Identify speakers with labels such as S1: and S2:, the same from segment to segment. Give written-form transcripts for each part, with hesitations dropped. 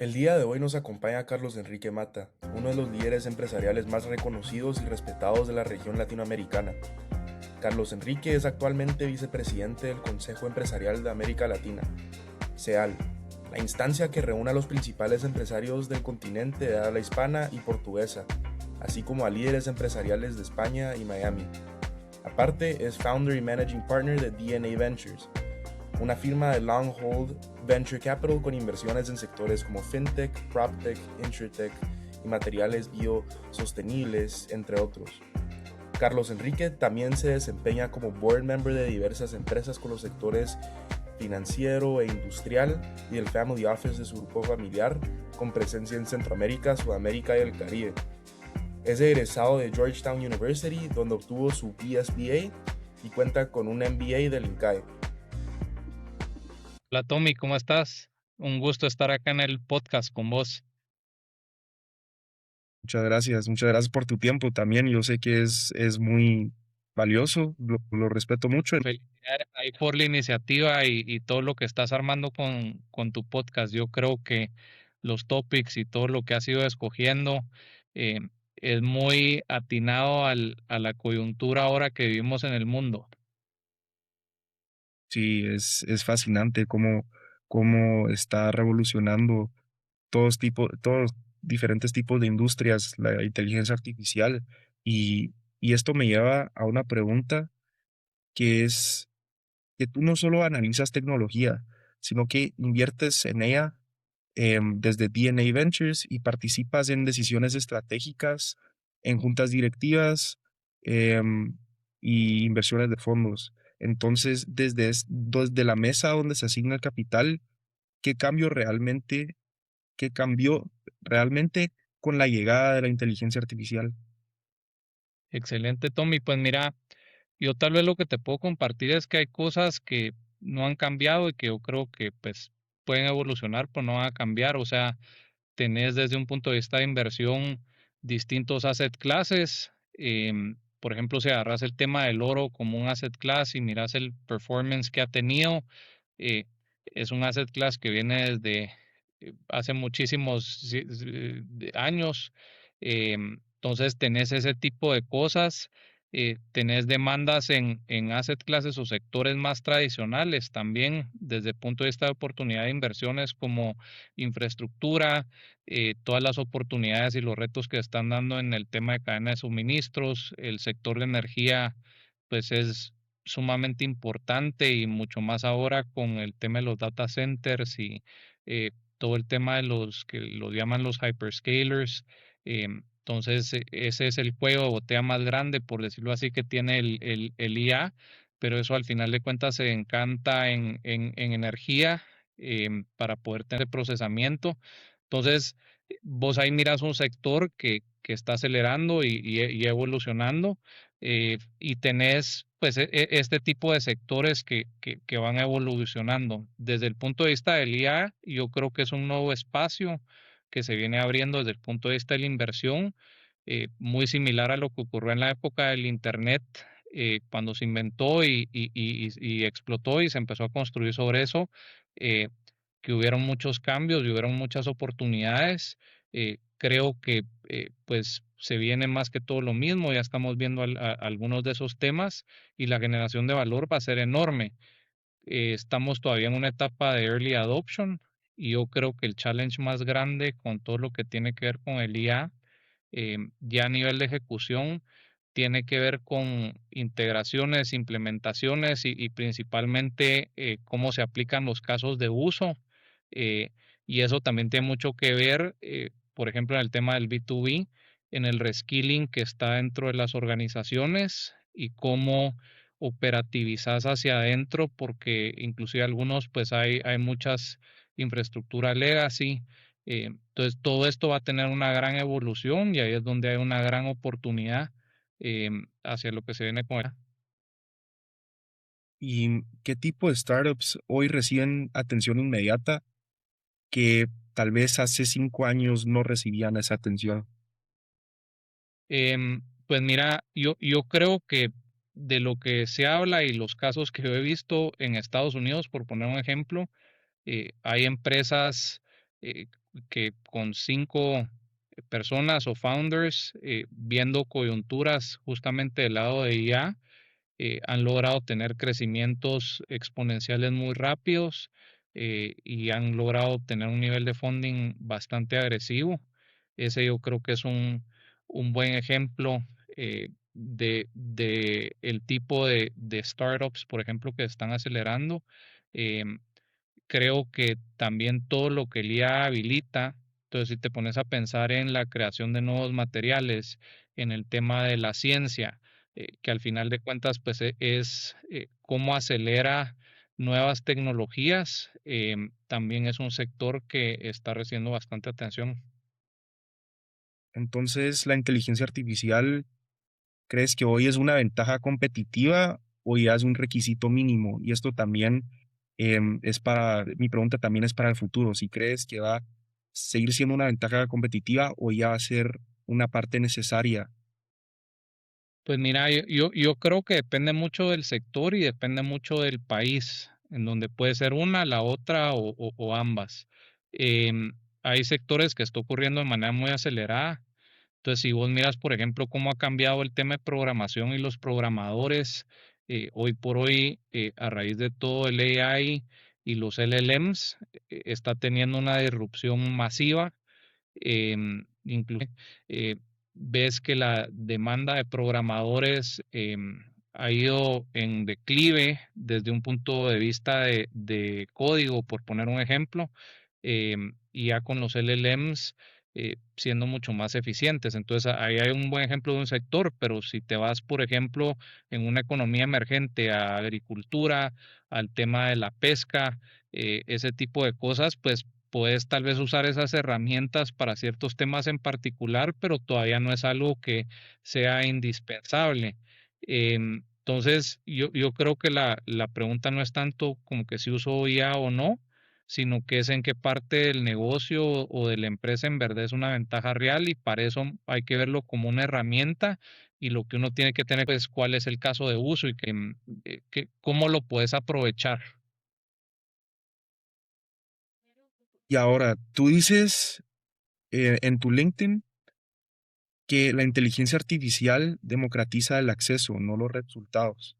S1: El día de hoy nos acompaña Carlos Enrique Mata, uno de los líderes empresariales más reconocidos y respetados de la región latinoamericana. Carlos Enrique es actualmente vicepresidente del Consejo Empresarial de América Latina, CEAL, la instancia que reúne a los principales empresarios del continente de habla hispana y portuguesa, así como a líderes empresariales de España y Miami. Aparte, es founder y managing partner de DNA Ventures, una firma de long hold venture capital con inversiones en sectores como fintech, proptech, insurtech y materiales biosostenibles, entre otros. Carlos Enrique también se desempeña como board member de diversas empresas con los sectores financiero e industrial y del family office de su grupo familiar, con presencia en Centroamérica, Sudamérica y el Caribe. Es egresado de Georgetown University, donde obtuvo su BSBA y cuenta con un MBA del INCAE.
S2: Hola Tommy, ¿cómo estás? Un gusto estar acá en el podcast con vos.
S3: Muchas gracias por tu tiempo también. Yo sé que es muy valioso, lo respeto mucho.
S2: Felicidades ahí por la iniciativa y todo lo que estás armando con tu podcast. Yo creo que los topics y todo lo que has ido escogiendo eh, es muy atinado a la coyuntura ahora que vivimos en el mundo.
S3: Sí, es fascinante cómo está revolucionando todos diferentes tipos de industrias, la inteligencia artificial. Y, y esto me lleva a una pregunta que es que tú no solo analizas tecnología, sino que inviertes en ella desde DNA Ventures y participas en decisiones estratégicas, en juntas directivas em, y inversiones de fondos. Entonces, desde la mesa donde se asigna el capital, ¿qué cambio realmente, qué cambió realmente con la llegada de la inteligencia artificial?
S2: Excelente, Tommy. Pues mira, yo tal vez lo que te puedo compartir es que hay cosas que no han cambiado y que yo creo que pues pueden evolucionar, pero no van a cambiar. O sea, tenés desde un punto de vista de inversión distintos asset classes. Por ejemplo, si agarras el tema del oro como un asset class y miras el performance que ha tenido, eh, es un asset class que viene desde hace muchísimos años. Entonces, tenés ese tipo de cosas. Tenés demandas en asset classes o sectores más tradicionales también desde el punto de vista de oportunidad de inversiones como infraestructura, todas las oportunidades y los retos que están dando en el tema de cadena de suministros. El sector de energía, pues es sumamente importante y mucho más ahora con el tema de los data centers y todo el tema de los que lo llaman los hyperscalers. Entonces, ese es el cuello de botella más grande, por decirlo así, que tiene el IA, pero eso al final de cuentas se encanta en energía para poder tener procesamiento. Entonces, vos ahí miras un sector que está acelerando y evolucionando y tenés pues este tipo de sectores que van evolucionando. Desde el punto de vista del IA, yo creo que es un nuevo espacio que se viene abriendo desde el punto de vista de la inversión, muy similar a lo que ocurrió en la época del Internet, cuando se inventó y explotó y se empezó a construir sobre eso. eh, que hubieron muchos cambios y hubieron muchas oportunidades. Creo que pues se viene más que todo lo mismo, ya estamos viendo algunos de esos temas y la generación de valor va a ser enorme. Estamos todavía en una etapa de early adoption y yo creo que el challenge más grande con todo lo que tiene que ver con el IA, ya a nivel de ejecución, tiene que ver con integraciones, implementaciones y principalmente cómo se aplican los casos de uso. eh, y eso también tiene mucho que ver, por ejemplo, en el tema del B2B, en el reskilling que está dentro de las organizaciones y cómo operativizas hacia adentro, porque inclusive algunos, pues hay muchas infraestructuras legacy. Entonces, todo esto va a tener una gran evolución y ahí es donde hay una gran oportunidad hacia lo que se viene con él.
S3: ¿Y qué tipo de startups hoy reciben atención inmediata que tal vez hace 5 años no recibían esa atención?
S2: Pues mira, yo creo que de lo que se habla y los casos que yo he visto en Estados Unidos, por poner un ejemplo, hay empresas que con 5 personas o founders, viendo coyunturas justamente del lado de IA, han logrado tener crecimientos exponenciales muy rápidos, y han logrado tener un nivel de funding bastante agresivo. Ese yo creo que es un buen ejemplo, de el tipo de startups, por ejemplo, que están acelerando. Em, Creo que también todo lo que el IA habilita, entonces si te pones a pensar en la creación de nuevos materiales, en el tema de la ciencia, que al final de cuentas pues es cómo acelera nuevas tecnologías, también es un sector que está recibiendo bastante atención.
S3: Entonces, ¿la inteligencia artificial crees que hoy es una ventaja competitiva o ya es un requisito mínimo? Y esto también mi pregunta también es para el futuro. Si crees que va a seguir siendo una ventaja competitiva o ya va a ser una parte necesaria.
S2: Pues mira, yo creo que depende mucho del sector y depende mucho del país, en donde puede ser una, la otra o ambas. Em, Hay sectores que está ocurriendo de manera muy acelerada. Entonces, si vos miras, por ejemplo, cómo ha cambiado el tema de programación y los programadores, hoy por hoy, a raíz de todo el AI y los LLMs, está teniendo una disrupción masiva. Incluso eh, ves que la demanda de programadores ha ido en declive desde un punto de vista de código, por poner un ejemplo, y ya con los LLMs siendo mucho más eficientes. Entonces ahí hay un buen ejemplo de un sector, pero si te vas, por ejemplo, en una economía emergente a agricultura, al tema de la pesca, ese tipo de cosas, pues puedes tal vez usar esas herramientas para ciertos temas en particular, pero todavía no es algo que sea indispensable. Entonces, yo creo que la pregunta no es tanto como que si uso IA o no, sino que es en qué parte del negocio o de la empresa en verdad es una ventaja real, y para eso hay que verlo como una herramienta, y lo que uno tiene que tener es cuál es el caso de uso y cómo lo puedes aprovechar.
S3: Y ahora, tú dices en tu LinkedIn que la inteligencia artificial democratiza el acceso, no los resultados.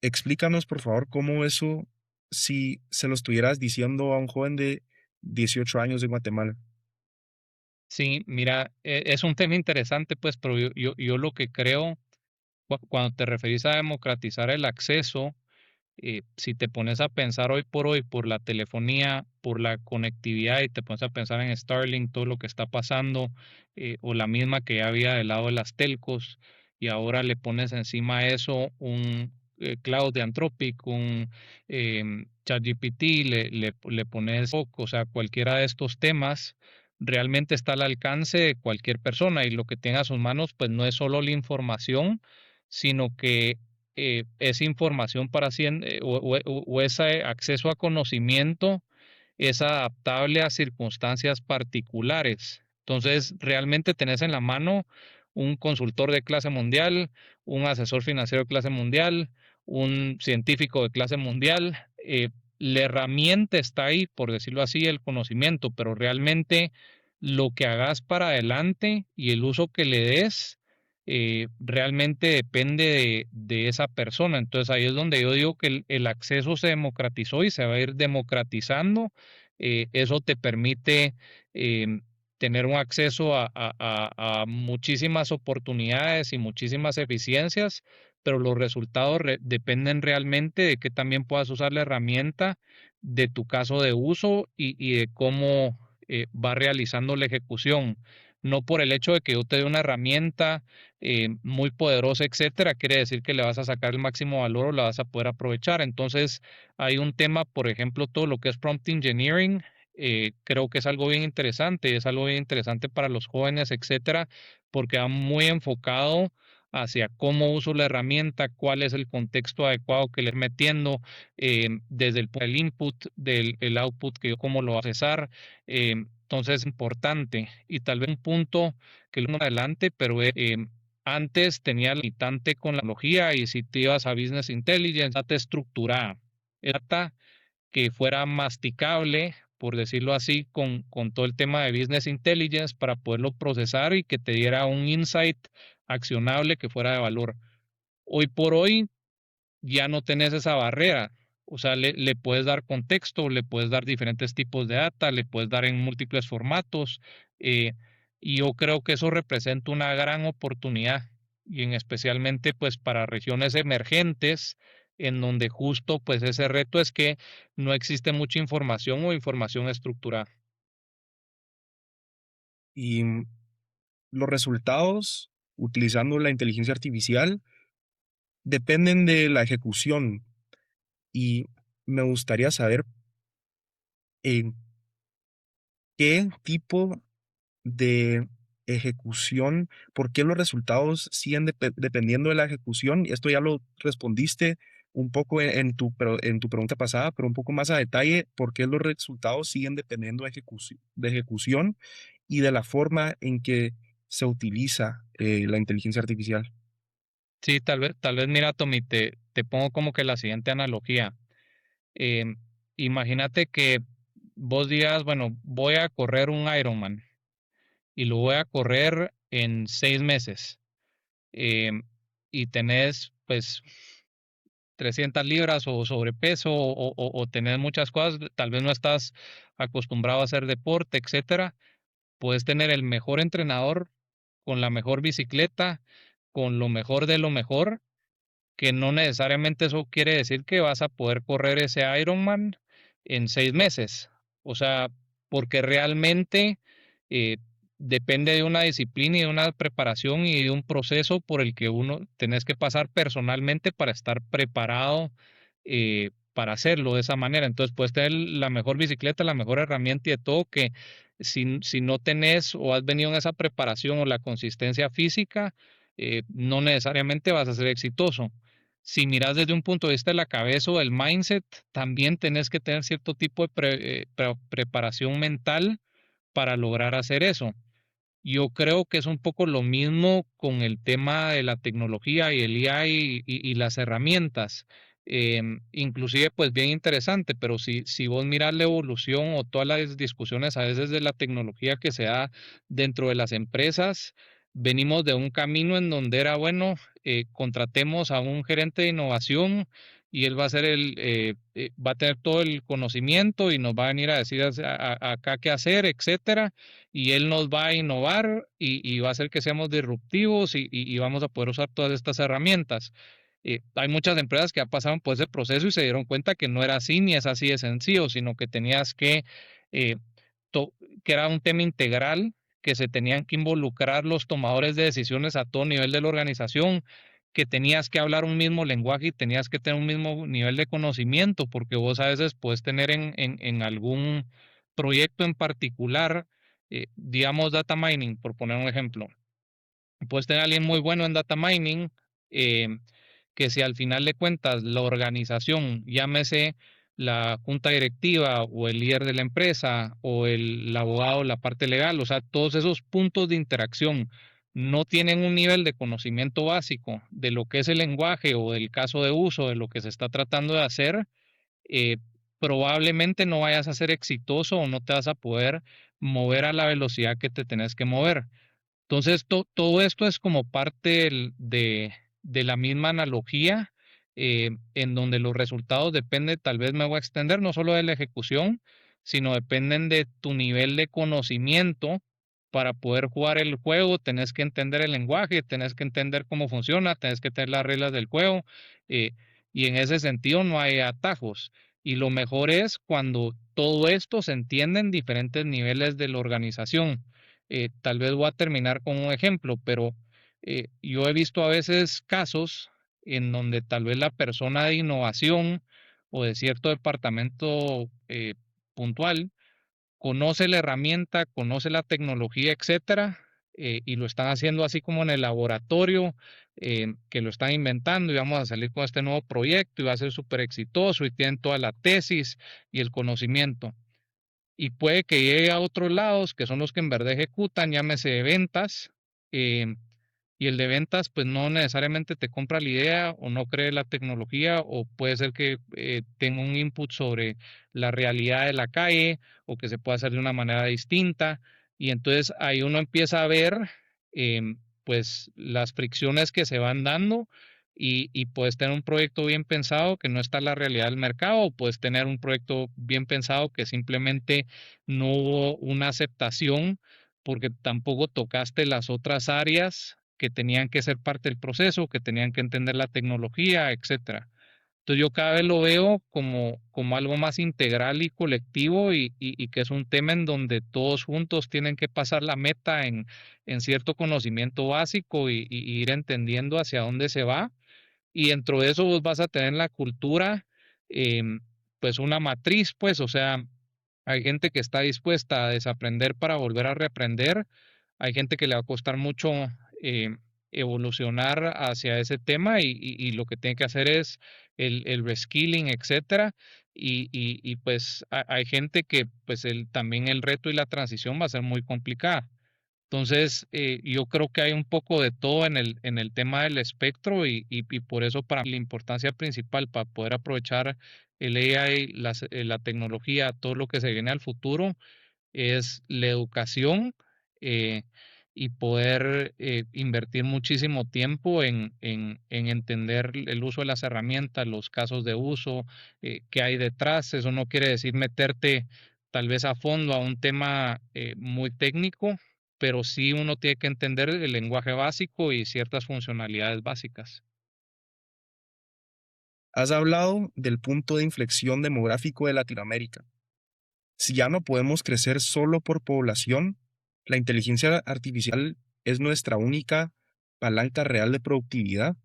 S3: Explícanos, por favor, cómo eso, si se lo estuvieras diciendo a un joven de 18 años de Guatemala.
S2: Sí, mira, es un tema interesante, pues, pero yo lo que creo, cuando te referís a democratizar el acceso, si te pones a pensar hoy por hoy por la telefonía, por la conectividad, y te pones a pensar en Starlink, todo lo que está pasando, o la misma que ya había del lado de las telcos, y ahora le pones encima a eso un cloud de Anthropic, un ChatGPT, le pones, o sea, cualquiera de estos temas realmente está al alcance de cualquier persona, y lo que tenga a sus manos pues no es solo la información, sino que esa información o ese acceso a conocimiento es adaptable a circunstancias particulares. Entonces, realmente tenés en la mano un consultor de clase mundial, un asesor financiero de clase mundial, un científico de clase mundial. La herramienta está ahí, por decirlo así, el conocimiento, pero realmente lo que hagas para adelante y el uso que le des realmente depende de esa persona. Entonces ahí es donde yo digo que el acceso se democratizó y se va a ir democratizando. Eso te permite tener un acceso a muchísimas oportunidades y muchísimas eficiencias, pero los resultados dependen realmente de que también puedas usar la herramienta, de tu caso de uso y de cómo va realizando la ejecución. No por el hecho de que yo te dé una herramienta muy poderosa, etcétera, quiere decir que le vas a sacar el máximo valor o la vas a poder aprovechar. Entonces, hay un tema, por ejemplo, todo lo que es prompt engineering, creo que es algo bien interesante, es algo bien interesante para los jóvenes, etcétera, porque va muy enfocado hacia cómo uso la herramienta, cuál es el contexto adecuado que le estoy metiendo, desde el input, del el output, que yo cómo lo voy a accesar. Entonces es importante, y tal vez un punto que lo adelante, pero antes tenía limitante con la tecnología, y si te ibas a Business Intelligence, data estructurada, data que fuera masticable por decirlo así, con todo el tema de Business Intelligence para poderlo procesar y que te diera un insight accionable que fuera de valor. Hoy por hoy ya no tenés esa barrera. O sea, le puedes dar contexto, le puedes dar diferentes tipos de data, le puedes dar en múltiples formatos. Y yo creo que eso representa una gran oportunidad y en especialmente pues para regiones emergentes en donde justo pues ese reto es que no existe mucha información o información estructurada.
S3: Y los resultados, utilizando la inteligencia artificial, dependen de la ejecución. Y me gustaría saber en qué tipo de ejecución, por qué los resultados siguen dependiendo de la ejecución. Y esto ya lo respondiste un poco en tu pregunta pasada, pero un poco más a detalle, por qué los resultados siguen dependiendo de ejecución y de la forma en que se utiliza la inteligencia artificial.
S2: Sí, tal vez mira, Tommy, te pongo como que la siguiente analogía. Em, Imagínate que vos digas, bueno, voy a correr un Ironman y lo voy a correr en 6 meses. em, y tenés pues 300 libras o sobrepeso o tenés muchas cosas, tal vez no estás acostumbrado a hacer deporte, etcétera, puedes tener el mejor entrenador con la mejor bicicleta, con lo mejor de lo mejor, que no necesariamente eso quiere decir que vas a poder correr ese Ironman en 6 meses. O sea, porque realmente eh, depende de una disciplina y de una preparación y de un proceso por el que uno tenés que pasar personalmente para estar preparado para hacerlo de esa manera. Entonces puedes tener la mejor bicicleta, la mejor herramienta y de todo que si no tenés o has venido en esa preparación o la consistencia física, no necesariamente vas a ser exitoso. Si miras desde un punto de vista de la cabeza o del mindset, también tenés que tener cierto tipo de preparación mental para lograr hacer eso. Yo creo que es un poco lo mismo con el tema de la tecnología y el AI y las herramientas. Inclusive, pues bien interesante, pero si vos miras la evolución o todas las discusiones a veces de la tecnología que se da dentro de las empresas, venimos de un camino en donde era, bueno, contratemos a un gerente de innovación y él va a ser va a tener todo el conocimiento y nos va a venir a decir acá qué hacer, etcétera, y él nos va a innovar y va a hacer que seamos disruptivos y vamos a poder usar todas estas herramientas. Hay muchas empresas que ya pasaron por ese proceso y se dieron cuenta que no era así ni es así de sencillo, sino que tenías eh, que era un tema integral, que se tenían que involucrar los tomadores de decisiones a todo nivel de la organización, que tenías que hablar un mismo lenguaje y tenías que tener un mismo nivel de conocimiento, porque vos a veces puedes tener en algún proyecto en particular, digamos data mining, por poner un ejemplo. Puedes tener a alguien muy bueno en data mining, eh, que si al final de cuentas la organización, llámese la junta directiva o el líder de la empresa o el abogado, la parte legal, o sea, todos esos puntos de interacción no tienen un nivel de conocimiento básico de lo que es el lenguaje o del caso de uso de lo que se está tratando de hacer, eh, probablemente no vayas a ser exitoso o no te vas a poder mover a la velocidad que te tenés que mover. Entonces, todo esto es como parte de la misma analogía, en donde los resultados dependen, tal vez me voy a extender, no solo de la ejecución, sino dependen de tu nivel de conocimiento para poder jugar el juego. Tenés que entender el lenguaje, tenés que entender cómo funciona, tenés que tener las reglas del juego, eh, y en ese sentido no hay atajos. Y lo mejor es cuando todo esto se entiende en diferentes niveles de la organización. Tal vez voy a terminar con un ejemplo, pero yo he visto a veces casos en donde tal vez la persona de innovación o de cierto departamento puntual conoce la herramienta, conoce la tecnología, etcétera, y lo están haciendo así como en el laboratorio, que lo están inventando y vamos a salir con este nuevo proyecto y va a ser súper exitoso y tienen toda la tesis y el conocimiento y puede que llegue a otros lados que son los que en verdad ejecutan, llámese ventas, eh, y el de ventas pues no necesariamente te compra la idea o no cree la tecnología o puede ser que tenga un input sobre la realidad de la calle o que se pueda hacer de una manera distinta y entonces ahí uno empieza a ver pues las fricciones que se van dando y puedes tener un proyecto bien pensado que no está en la realidad del mercado o puedes tener un proyecto bien pensado que simplemente no hubo una aceptación porque tampoco tocaste las otras áreas que tenían que ser parte del proceso, que tenían que entender la tecnología, etcétera. Entonces yo cada vez lo veo como algo más integral y colectivo y que es un tema en donde todos juntos tienen que pasar la meta en cierto conocimiento básico y ir entendiendo hacia dónde se va. Y dentro de eso vos vas a tener la cultura, pues una matriz, pues, o sea, hay gente que está dispuesta a desaprender para volver a reaprender. Hay gente que le va a costar mucho eh, evolucionar hacia ese tema y lo que tiene que hacer es el reskilling, etcétera. Pues hay gente que pues también el reto y la transición va a ser muy complicada. Entonces, yo creo que hay un poco de todo en el tema del espectro y por eso para mí la importancia principal para poder aprovechar el AI, la tecnología, todo lo que se viene al futuro, es la educación eh, y poder invertir muchísimo tiempo en entender el uso de las herramientas, los casos de uso, qué hay detrás. Eso no quiere decir meterte tal vez a fondo a un tema muy técnico, pero sí uno tiene que entender el lenguaje básico y ciertas funcionalidades básicas.
S3: Has hablado del punto de inflexión demográfico de Latinoamérica. Si ya no podemos crecer solo por población, la inteligencia artificial es nuestra única palanca real de productividad.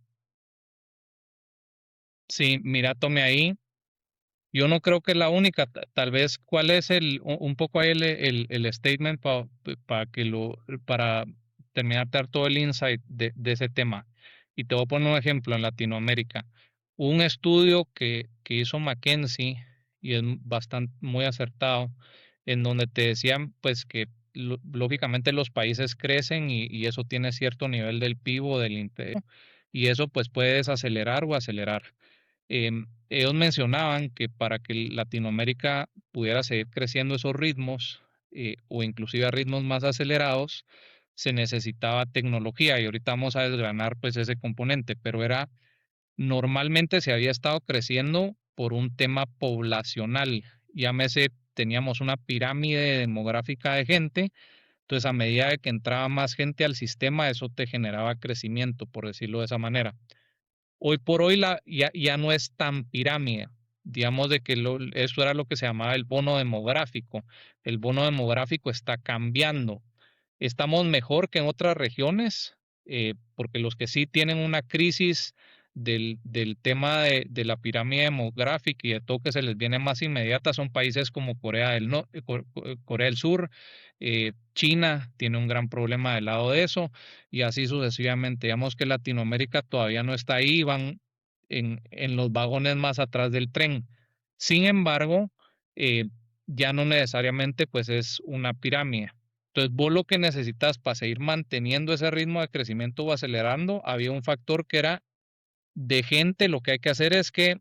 S2: Sí, mira, tome ahí. Yo no creo que es la única, tal vez cuál es un poco ahí el statement para que para terminar de dar todo el insight de ese tema. Y te voy a poner un ejemplo en Latinoamérica. Un estudio que hizo McKinsey y es bastante muy acertado, en donde te decían pues que lógicamente los países crecen y eso tiene cierto nivel del PIB o del imperio, y eso pues puede desacelerar o acelerar. Ellos mencionaban que para que Latinoamérica pudiera seguir creciendo esos ritmos o inclusive a ritmos más acelerados, se necesitaba tecnología y ahorita vamos a desgranar pues ese componente, pero era normalmente se había estado creciendo por un tema poblacional. Llámese, teníamos una pirámide demográfica de gente, entonces a medida de que entraba más gente al sistema, eso te generaba crecimiento, por decirlo de esa manera. Hoy por hoy ya no es tan pirámide. Digamos de que eso era lo que se llamaba el bono demográfico. El bono demográfico está cambiando. Estamos mejor que en otras regiones, porque los que sí tienen una crisis del tema de la pirámide demográfica y de todo que se les viene más inmediata son países como Corea del Sur, China tiene un gran problema del lado de eso y así sucesivamente. Digamos que Latinoamérica todavía no está ahí, van en los vagones más atrás del tren. Sin embargo, eh, ya no necesariamente pues es una pirámide. Entonces, vos lo que necesitas para seguir manteniendo ese ritmo de crecimiento o acelerando, había un factor que era de gente, lo que hay que hacer es que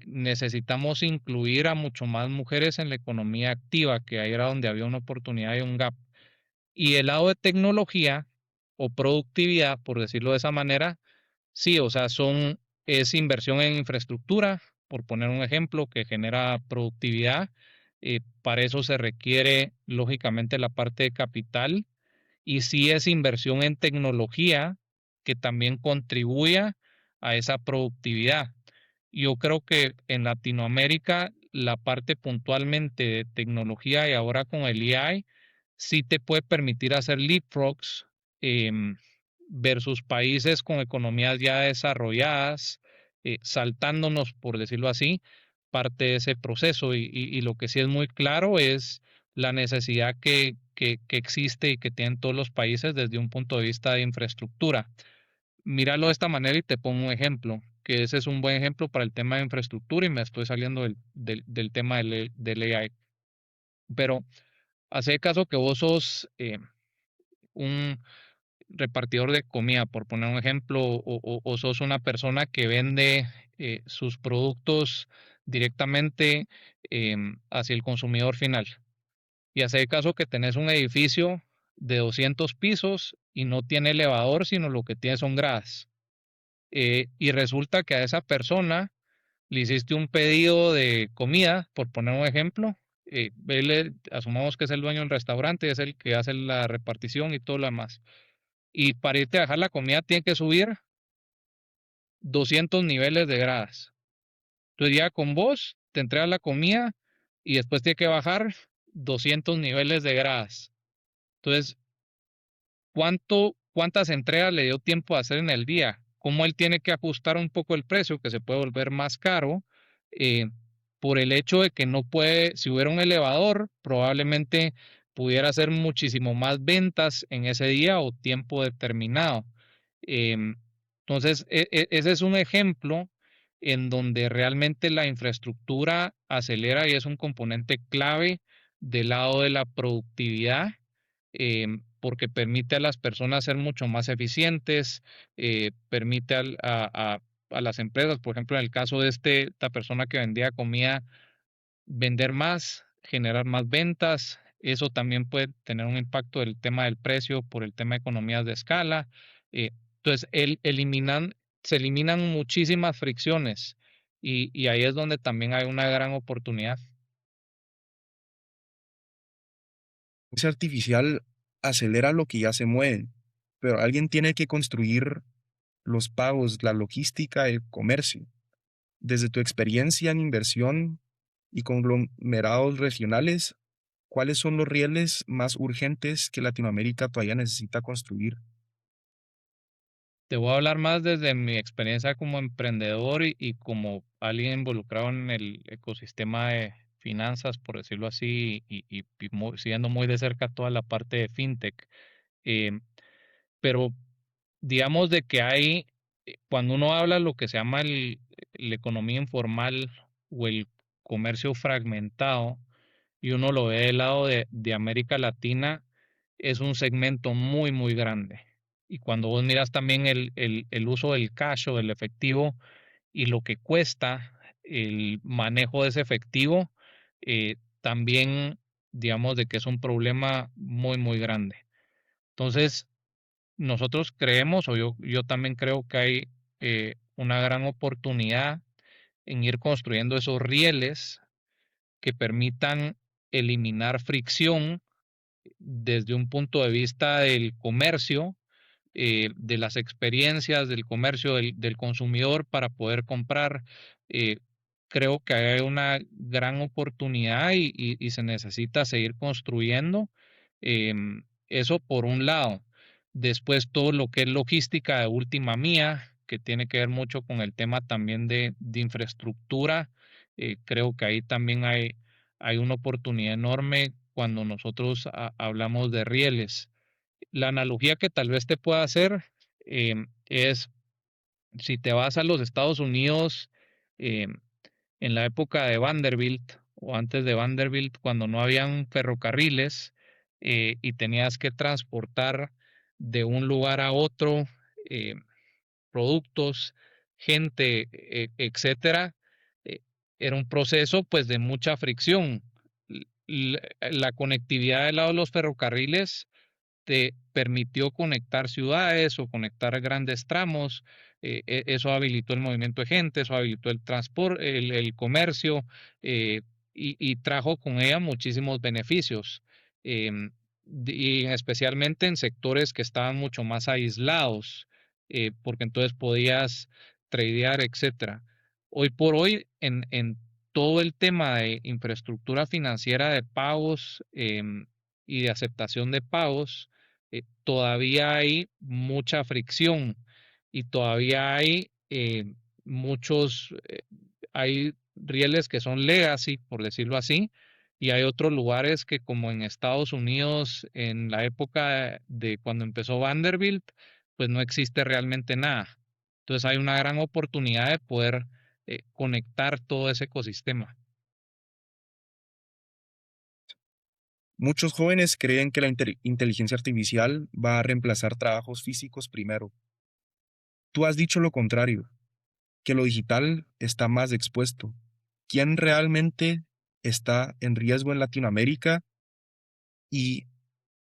S2: necesitamos incluir a mucho más mujeres en la economía activa, que ahí era donde había una oportunidad y un gap. Y el lado de tecnología o productividad, por decirlo de esa manera, sí, o sea, es inversión en infraestructura, por poner un ejemplo, que genera productividad. Para eso se requiere, lógicamente, la parte de capital y sí es inversión en tecnología que también contribuya a esa productividad. Yo creo que en Latinoamérica la parte puntualmente de tecnología y ahora con el AI sí te puede permitir hacer leapfrogs em, versus países con economías ya desarrolladas, saltándonos, por decirlo así, parte de ese proceso. Y lo que sí es muy claro es la necesidad que existe y que tienen todos los países desde un punto de vista de infraestructura. Míralo de esta manera y te pongo un ejemplo, que ese es un buen ejemplo para el tema de infraestructura y me estoy saliendo del tema del AI. Pero hace caso que vos sos un repartidor de comida, por poner un ejemplo, o sos una persona que vende sus productos directamente hacia el consumidor final. Y hace el caso que tenés un edificio de 200 pisos y no tiene elevador, sino lo que tiene son gradas. Y resulta que a esa persona le hiciste un pedido de comida, por poner un ejemplo, asumamos que es el dueño del restaurante, es el que hace la repartición y todo lo demás. Y para irte a dejar la comida tiene que subir 200 niveles de gradas. Entonces ya con vos te entrega la comida y después tiene que bajar 200 niveles de gradas. Entonces, ¿cuántas entregas le dio tiempo a hacer en el día? ¿Cómo él tiene que ajustar un poco el precio, que se puede volver más caro, eh, por el hecho de que no puede, si hubiera un elevador, probablemente pudiera hacer muchísimo más ventas en ese día o tiempo determinado. Em, entonces, ese es un ejemplo en donde realmente la infraestructura acelera y es un componente clave del lado de la productividad, porque permite a las personas ser mucho más eficientes, permite a las empresas, por ejemplo, en el caso de esta persona que vendía comida, vender más, generar más ventas. Eso también puede tener un impacto del tema del precio por el tema de economías de escala. Eh, entonces, se eliminan muchísimas fricciones y ahí es donde también hay una gran oportunidad.
S3: Ese artificial acelera lo que ya se mueve, pero alguien tiene que construir los pagos, la logística, el comercio. Desde tu experiencia en inversión y conglomerados regionales, ¿cuáles son los rieles más urgentes que Latinoamérica todavía necesita construir?
S2: Te voy a hablar más desde mi experiencia como emprendedor y como alguien involucrado en el ecosistema de finanzas, por decirlo así, siguiendo muy de cerca toda la parte de fintech. Em, pero digamos de que cuando uno habla lo que se llama la economía informal o el comercio fragmentado, y uno lo ve del lado de América Latina, es un segmento muy, muy grande. Y cuando vos miras también el uso del cash o del efectivo y lo que cuesta el manejo de ese efectivo, también digamos de que es un problema muy, muy grande. Entonces, nosotros creemos, o yo también creo que hay una gran oportunidad en ir construyendo esos rieles que permitan eliminar fricción desde un punto de vista del comercio, de las experiencias del comercio del consumidor para poder comprar. eh, Creo que hay una gran oportunidad y se necesita seguir construyendo. Eso por un lado. Después todo lo que es logística de última mía, que tiene que ver mucho con el tema también de infraestructura. Creo que ahí también hay una oportunidad enorme cuando nosotros hablamos de rieles. La analogía que tal vez te pueda hacer es si te vas a los Estados Unidos em, en la época de Vanderbilt o antes de Vanderbilt, cuando no habían ferrocarriles y tenías que transportar de un lugar a otro eh, productos, gente, etcétera, eh, era un proceso pues de mucha fricción. La conectividad del lado de los ferrocarriles te permitió conectar ciudades o conectar grandes tramos. Eso habilitó el movimiento de gente, eso habilitó el transporte, el comercio eh, y trajo con ella muchísimos beneficios. Y especialmente en sectores que estaban mucho más aislados, porque entonces podías tradear, etcétera. Hoy por hoy, en todo el tema de infraestructura financiera de pagos y de aceptación de pagos, todavía hay mucha fricción y todavía hay rieles que son legacy, por decirlo así, y hay otros lugares que como en Estados Unidos en la época de cuando empezó Vanderbilt, pues no existe realmente nada. Entonces hay una gran oportunidad de poder conectar todo ese ecosistema.
S3: Muchos jóvenes creen que la inteligencia artificial va a reemplazar trabajos físicos primero. Tú has dicho lo contrario, que lo digital está más expuesto. ¿Quién realmente está en riesgo en Latinoamérica y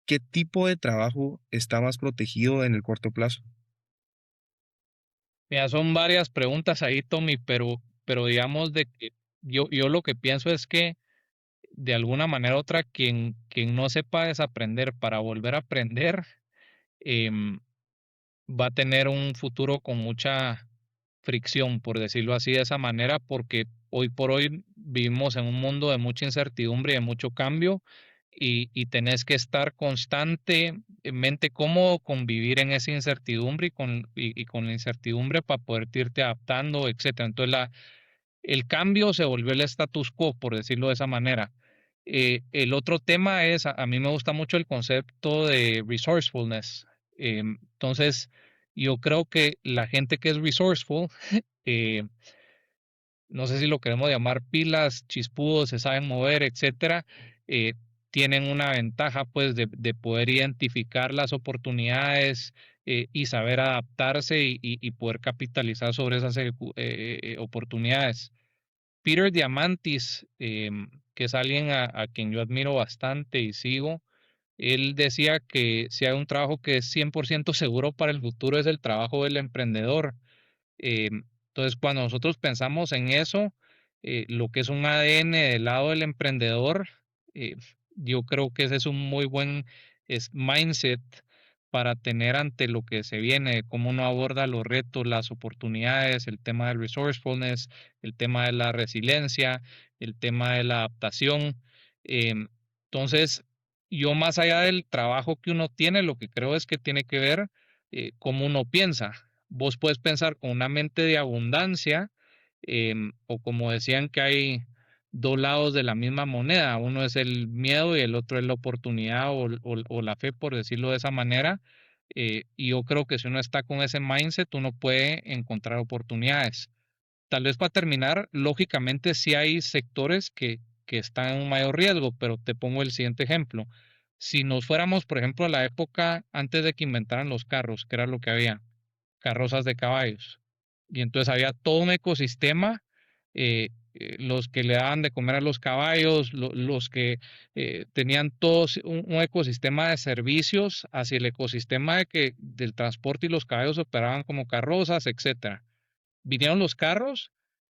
S3: qué tipo de trabajo está más protegido en el corto plazo?
S2: Mira, son varias preguntas ahí, Tommy, pero digamos de que yo lo que pienso es que de alguna manera u otra, quien no sepa desaprender para volver a aprender, em, va a tener un futuro con mucha fricción, por decirlo así de esa manera, porque hoy por hoy vivimos en un mundo de mucha incertidumbre y de mucho cambio y tenés que estar constantemente cómodo con vivir en esa incertidumbre y con la incertidumbre para poder irte adaptando, etcétera. Entonces el cambio se volvió el status quo, por decirlo de esa manera. El otro tema es, a mí me gusta mucho el concepto de resourcefulness. Entonces, yo creo que la gente que es resourceful, eh, no sé si lo queremos llamar pilas, chispudos, se saben mover, etcétera, tienen una ventaja pues de poder identificar las oportunidades y saber adaptarse y poder capitalizar sobre esas oportunidades. Peter Diamantis, que es alguien a quien yo admiro bastante y sigo, él decía que si hay un trabajo que es 100% seguro para el futuro es el trabajo del emprendedor. Entonces, cuando nosotros pensamos en eso, lo que es un ADN del lado del emprendedor, eh, yo creo que ese es un muy buen mindset para tener ante lo que se viene, cómo uno aborda los retos, las oportunidades, el tema del resourcefulness, el tema de la resiliencia, el tema de la adaptación. Em, entonces, yo más allá del trabajo que uno tiene, lo que creo es que tiene que ver cómo uno piensa. Vos puedes pensar con una mente de abundancia, o como decían que hay dos lados de la misma moneda, uno es el miedo y el otro es la oportunidad o la fe, por decirlo de esa manera. Y yo creo que si uno está con ese mindset, uno puede encontrar oportunidades. Tal vez para terminar, lógicamente sí hay sectores que están en un mayor riesgo, pero te pongo el siguiente ejemplo. Si nos fuéramos, por ejemplo, a la época antes de que inventaran los carros, que era lo que había, carrozas de caballos. Y entonces había todo un ecosistema, los que le daban de comer a los caballos, los que tenían todos un ecosistema de servicios hacia el ecosistema del transporte y los caballos operaban como carrozas, etcétera. Vinieron los carros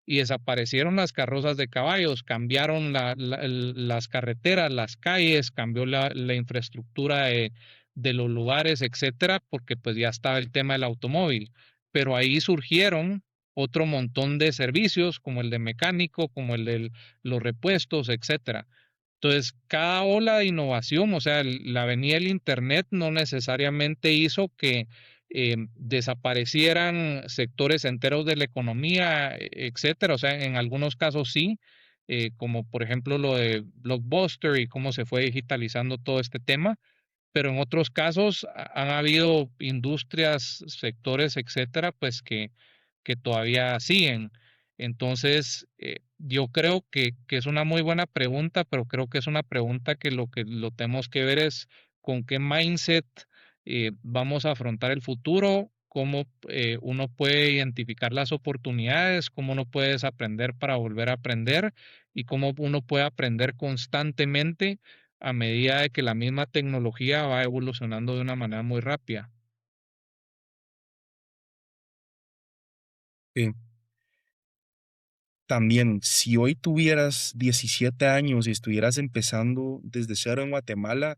S2: y desaparecieron las carrozas de caballos, cambiaron las carreteras, las calles, cambió la infraestructura de los lugares, etcétera, porque pues ya estaba el tema del automóvil. Pero ahí surgieron otro montón de servicios, como el de mecánico, como el de los repuestos, etcétera. Entonces, cada ola de innovación, o sea, la venida del Internet no necesariamente hizo que desaparecieran sectores enteros de la economía, etcétera. O sea, en algunos casos sí, como por ejemplo lo de Blockbuster y cómo se fue digitalizando todo este tema, pero en otros casos han habido industrias, sectores, etcétera, pues que todavía siguen. Entonces, yo creo que es una muy buena pregunta, pero creo que es una pregunta que lo tenemos que ver es con qué mindset vamos a afrontar el futuro, cómo uno puede identificar las oportunidades, cómo uno puede desaprender para volver a aprender y cómo uno puede aprender constantemente a medida de que la misma tecnología va evolucionando de una manera muy rápida.
S3: Sí. También, si hoy tuvieras 17 años y estuvieras empezando desde cero en Guatemala,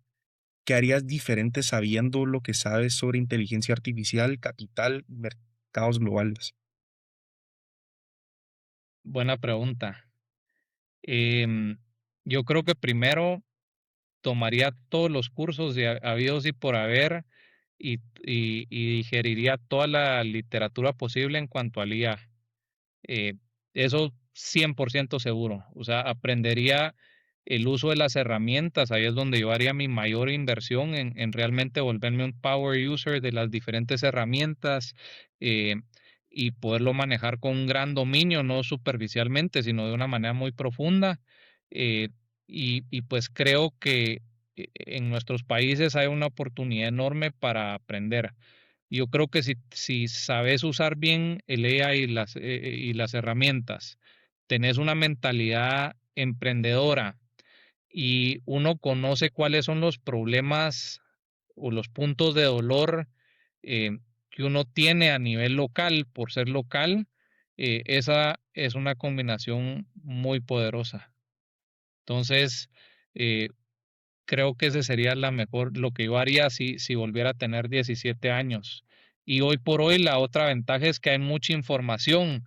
S3: ¿qué harías diferente sabiendo lo que sabes sobre inteligencia artificial, capital y mercados globales?
S2: Buena pregunta. Em, yo creo que primero tomaría todos los cursos de habidos y por haber y digeriría toda la literatura posible en cuanto al IA. Eh, eso 100% seguro. O sea, aprendería el uso de las herramientas. Ahí es donde yo haría mi mayor inversión en realmente volverme un power user de las diferentes herramientas eh, y poderlo manejar con un gran dominio, no superficialmente, sino de una manera muy profunda. Eh, y pues creo que en nuestros países hay una oportunidad enorme para aprender. Yo creo que si sabes usar bien el AI y las herramientas, tenés una mentalidad emprendedora y uno conoce cuáles son los problemas o los puntos de dolor eh, que uno tiene a nivel local por ser local, esa es una combinación muy poderosa. Entonces, eh, creo que ese sería la mejor, lo que yo haría si volviera a tener 17 años. Y hoy por hoy la otra ventaja es que hay mucha información.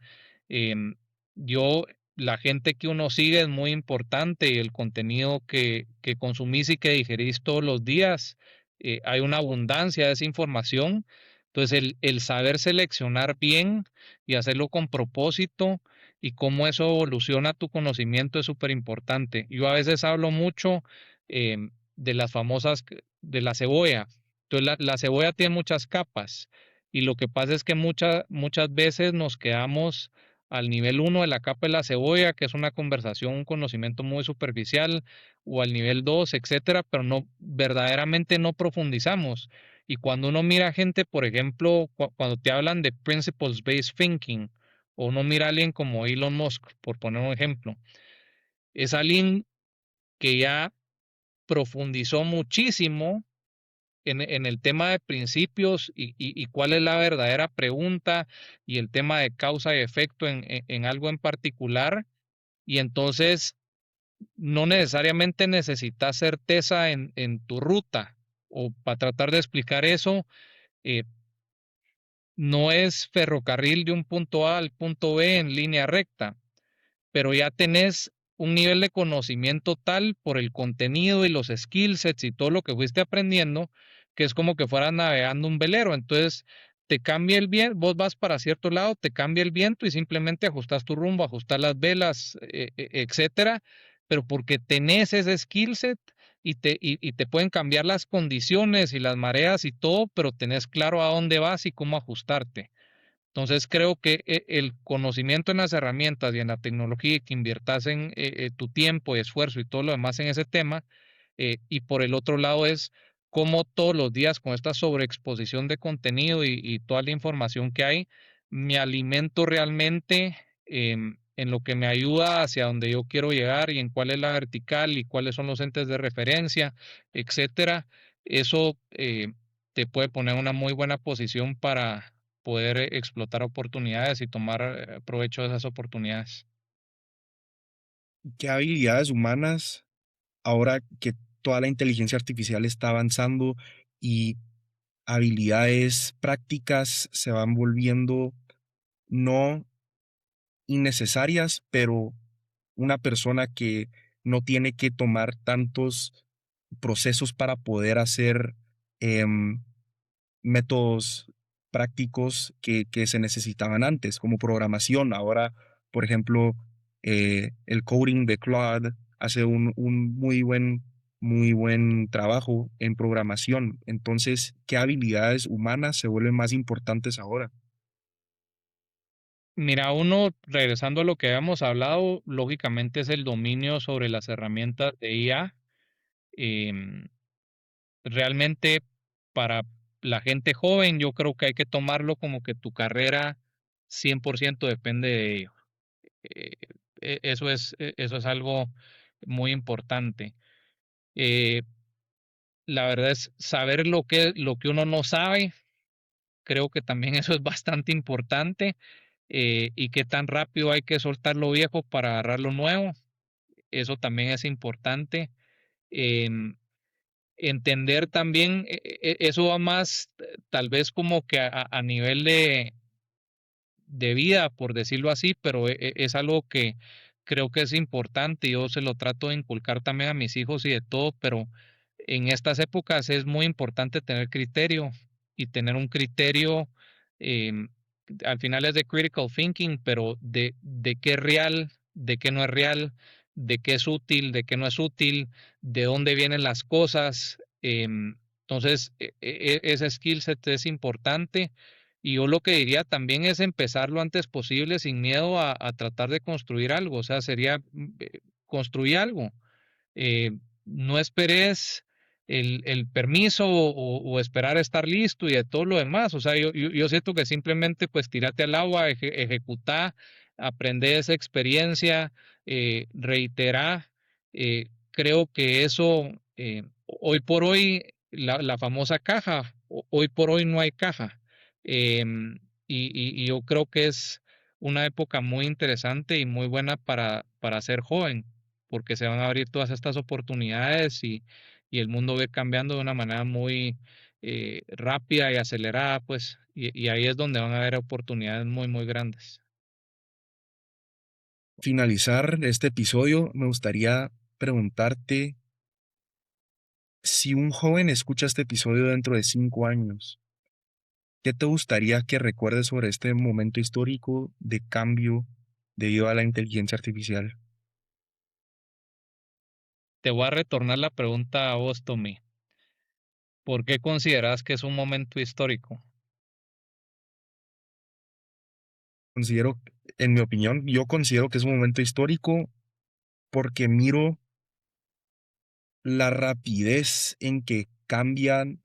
S2: Em, yo, la gente que uno sigue es muy importante y el contenido que consumís y que digerís todos los días, hay una abundancia de esa información. Entonces, el saber seleccionar bien y hacerlo con propósito y cómo eso evoluciona tu conocimiento es súper importante. Yo a veces hablo mucho de las famosas, de la cebolla. Entonces la cebolla tiene muchas capas y lo que pasa es que muchas veces nos quedamos al nivel uno de la capa de la cebolla, que es una conversación, un conocimiento muy superficial, o al nivel 2 etcétera, pero no, verdaderamente no profundizamos. Y cuando uno mira gente, por ejemplo, cuando te hablan de principles based thinking, o uno mira a alguien como Elon Musk, por poner un ejemplo, es alguien que ya profundizó muchísimo en el tema de principios y cuál es la verdadera pregunta y el tema de causa y efecto en algo en particular. Y entonces no necesariamente necesitas certeza en tu ruta. O para tratar de explicar eso, eh, no es ferrocarril de un punto A al punto B en línea recta, pero ya tenés un nivel de conocimiento tal por el contenido y los skill sets y todo lo que fuiste aprendiendo, que es como que fueras navegando un velero. Entonces, te cambia el viento, vos vas para cierto lado, te cambia el viento y simplemente ajustas tu rumbo, ajustas las velas, etcétera, pero porque tenés ese skill set y te pueden cambiar las condiciones y las mareas y todo, pero tenés claro a dónde vas y cómo ajustarte. Entonces creo que el conocimiento en las herramientas y en la tecnología y que inviertas en tu tiempo y esfuerzo y todo lo demás en ese tema, y por el otro lado es cómo todos los días con esta sobreexposición de contenido y toda la información que hay, me alimento realmente en lo que me ayuda hacia donde yo quiero llegar y en cuál es la vertical y cuáles son los entes de referencia, etcétera. Eso te puede poner en una muy buena posición para poder explotar oportunidades y tomar provecho de esas oportunidades.
S3: ¿Qué habilidades humanas, ahora que toda la inteligencia artificial está avanzando y habilidades prácticas se van volviendo no innecesarias, pero una persona que no tiene que tomar tantos procesos para poder hacer em, métodos prácticos que se necesitaban antes, como programación? Ahora, por ejemplo, el coding de Claude hace un muy buen trabajo en programación. Entonces, ¿qué habilidades humanas se vuelven más importantes ahora?
S2: Mira, uno, regresando a lo que habíamos hablado, lógicamente es el dominio sobre las herramientas de IA. Em, realmente para la gente joven, yo creo que hay que tomarlo como que tu carrera 100% depende de ello. Eh, eso es algo muy importante. Eh, la verdad es saber lo que uno no sabe, creo que también eso es bastante importante, y qué tan rápido hay que soltar lo viejo para agarrar lo nuevo, eso también es importante. Em, entender también, eso va más tal vez como que a nivel de vida, por decirlo así, pero es algo que creo que es importante. Yo se lo trato de inculcar también a mis hijos y de todo, pero en estas épocas es muy importante tener criterio y tener un criterio, em, al final es de critical thinking, pero de qué es real, de qué no es real, de qué es útil, de qué no es útil, de dónde vienen las cosas. Entonces, ese skill set es importante y yo lo que diría también es empezar lo antes posible sin miedo a tratar de construir algo, o sea, sería construir algo. No esperes, el permiso o esperar a estar listo y de todo lo demás. O sea, yo siento que simplemente pues tírate al agua, ejecutar, aprender esa experiencia, reiterar. Creo que eso, hoy por hoy, la famosa caja, hoy por hoy no hay caja. Em, y yo creo que es una época muy interesante y muy buena para ser joven, porque se van a abrir todas estas oportunidades y el mundo va a ir cambiando de una manera muy rápida y acelerada, pues, y ahí es donde van a haber oportunidades muy, muy grandes.
S3: Finalizar este episodio, me gustaría preguntarte si un joven escucha este episodio dentro de 5 años, ¿qué te gustaría que recuerde sobre este momento histórico de cambio debido a la inteligencia artificial?
S2: Te voy a retornar la pregunta a vos, Tommy. ¿Por qué consideras que es un momento histórico?
S3: Considero, en mi opinión, yo considero que es un momento histórico porque miro la rapidez en que cambian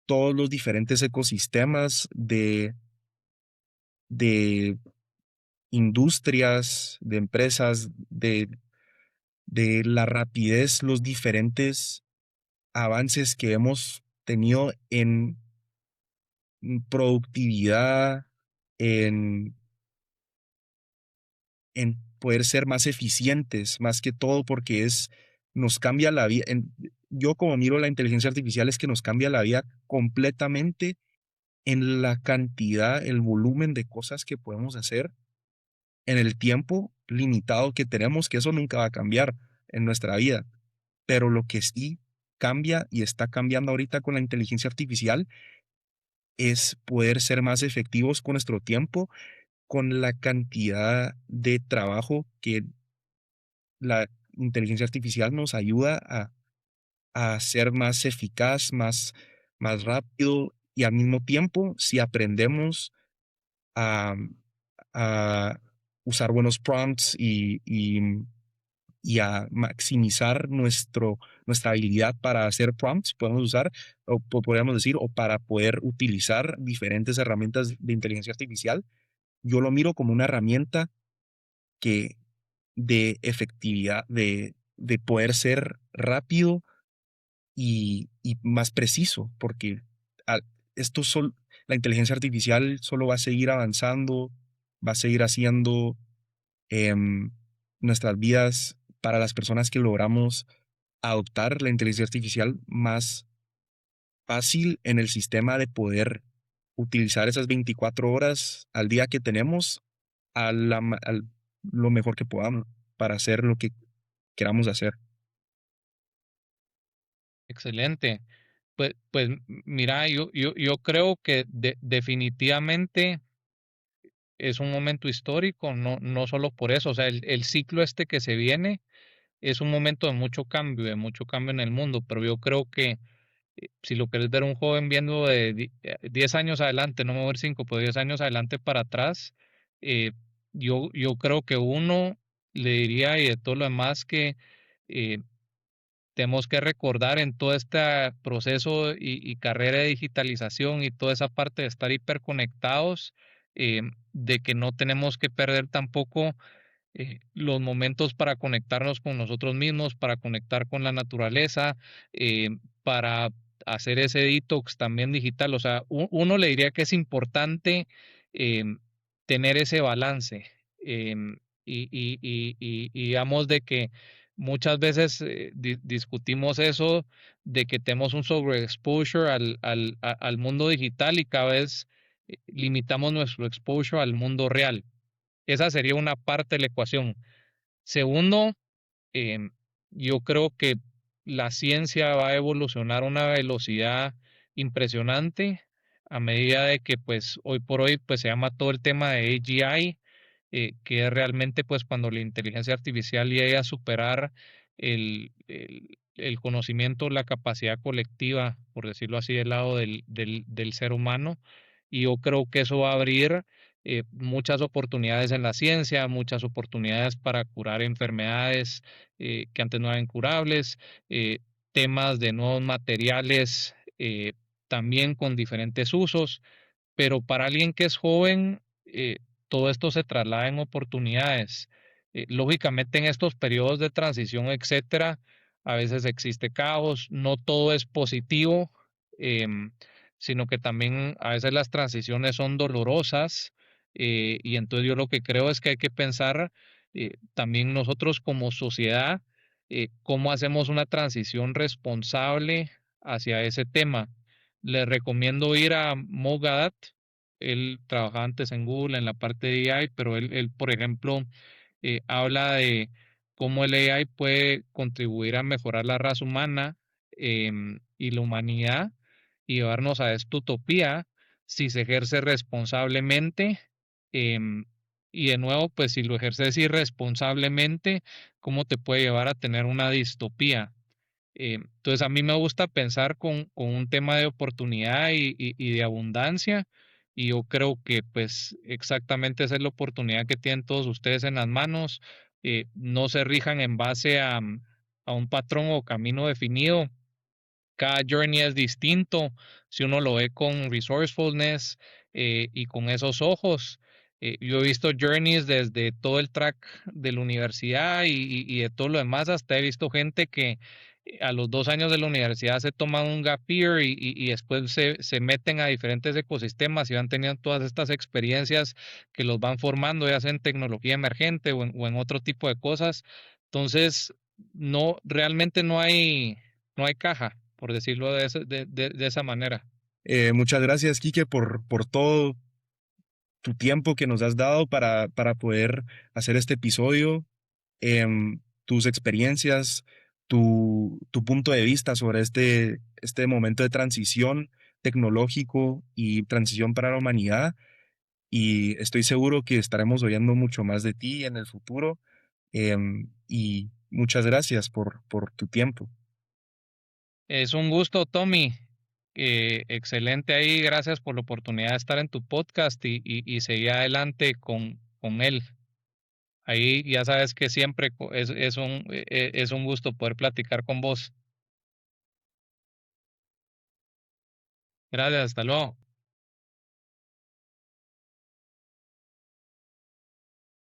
S3: todos los diferentes ecosistemas de industrias, de empresas, de la rapidez, los diferentes avances que hemos tenido en productividad, en, en poder ser más eficientes, más que todo porque nos cambia la vida. Yo como miro la inteligencia artificial es que nos cambia la vida completamente en la cantidad, el volumen de cosas que podemos hacer en el tiempo limitado que tenemos, que eso nunca va a cambiar en nuestra vida. Pero lo que sí cambia y está cambiando ahorita con la inteligencia artificial es poder ser más efectivos con nuestro tiempo, con la cantidad de trabajo que la inteligencia artificial nos ayuda a ser más eficaz, más rápido y al mismo tiempo, si aprendemos a, a usar buenos prompts y a maximizar nuestra habilidad para hacer prompts, podemos usar, o podríamos decir, o para poder utilizar diferentes herramientas de inteligencia artificial. Yo lo miro como una herramienta que de efectividad, de poder ser rápido y más preciso, porque al- esto la inteligencia artificial solo va a seguir avanzando, va a seguir haciendo em, nuestras vidas para las personas que logramos adoptar la inteligencia artificial más fácil en el sistema de poder utilizar esas 24 horas al día que tenemos lo mejor que podamos para hacer lo que queramos hacer.
S2: Excelente. Pues mira, yo creo que definitivamente es un momento histórico, no solo por eso, o sea, el ciclo este que se viene es un momento de mucho cambio en el mundo, pero yo creo que si lo quieres ver un joven viendo de 10 años adelante, no mover 5, pero 10 años adelante para atrás, eh, yo creo que uno le diría y de todo lo demás que eh, tenemos que recordar en todo este proceso y carrera de digitalización y toda esa parte de estar hiperconectados, de que no tenemos que perder tampoco los momentos para conectarnos con nosotros mismos, para conectar con la naturaleza, para hacer ese detox también digital. O sea, uno le diría que es importante tener ese balance. Y digamos de que muchas veces discutimos eso, de que tenemos un sobreexposure al mundo digital y cada vez limitamos nuestro exposure al mundo real. Esa sería una parte de la ecuación. Segundo, em, yo creo que la ciencia va a evolucionar a una velocidad impresionante a medida de que pues hoy por hoy pues se llama todo el tema de AGI, que es realmente pues cuando la inteligencia artificial llegue a superar el conocimiento, la capacidad colectiva, por decirlo así, del lado del ser humano. Y yo creo que eso va a abrir muchas oportunidades en la ciencia, muchas oportunidades para curar enfermedades que antes no eran curables. temas de nuevos materiales, también con diferentes usos, pero para alguien que es joven, todo esto se traslada en oportunidades. Lógicamente en estos periodos de transición, etcétera, a veces existe caos, no todo es positivo, em, sino que también a veces las transiciones son dolorosas, y entonces yo lo que creo es que hay que pensar también nosotros como sociedad, cómo hacemos una transición responsable hacia ese tema. Les recomiendo ir a Mo Gawdat. Él trabajaba antes en Google en la parte de AI, pero él por ejemplo, habla de cómo el AI puede contribuir a mejorar la raza humana, y la humanidad y llevarnos a esta utopía si se ejerce responsablemente. em, y de nuevo, pues si lo ejerces irresponsablemente, ¿cómo te puede llevar a tener una distopía? Entonces a mí me gusta pensar con un tema de oportunidad y de abundancia, y yo creo que pues exactamente esa es la oportunidad que tienen todos ustedes en las manos. No se rijan en base a un patrón o camino definido. Cada journey es distinto. Si uno lo ve con resourcefulness, y con esos ojos, yo he visto journeys desde todo el track de la universidad y de todo lo demás, hasta he visto gente que a los 2 años de la universidad se toman un gap year y después se meten a diferentes ecosistemas y van teniendo todas estas experiencias que los van formando, ya sea en tecnología emergente o en otro tipo de cosas. Entonces, no, realmente no hay caja, por decirlo de esa manera.
S3: Muchas gracias, Quique, por todo tu tiempo que nos has dado para poder hacer este episodio, tus experiencias, tu punto de vista sobre este momento de transición tecnológico y transición para la humanidad. Y estoy seguro que estaremos oyendo mucho más de ti en el futuro. Y muchas gracias por tu tiempo.
S2: Es un gusto, Tommy. Excelente ahí. Gracias por la oportunidad de estar en tu podcast y seguir adelante con él. Ahí ya sabes que siempre es un gusto poder platicar con vos. Gracias, hasta luego.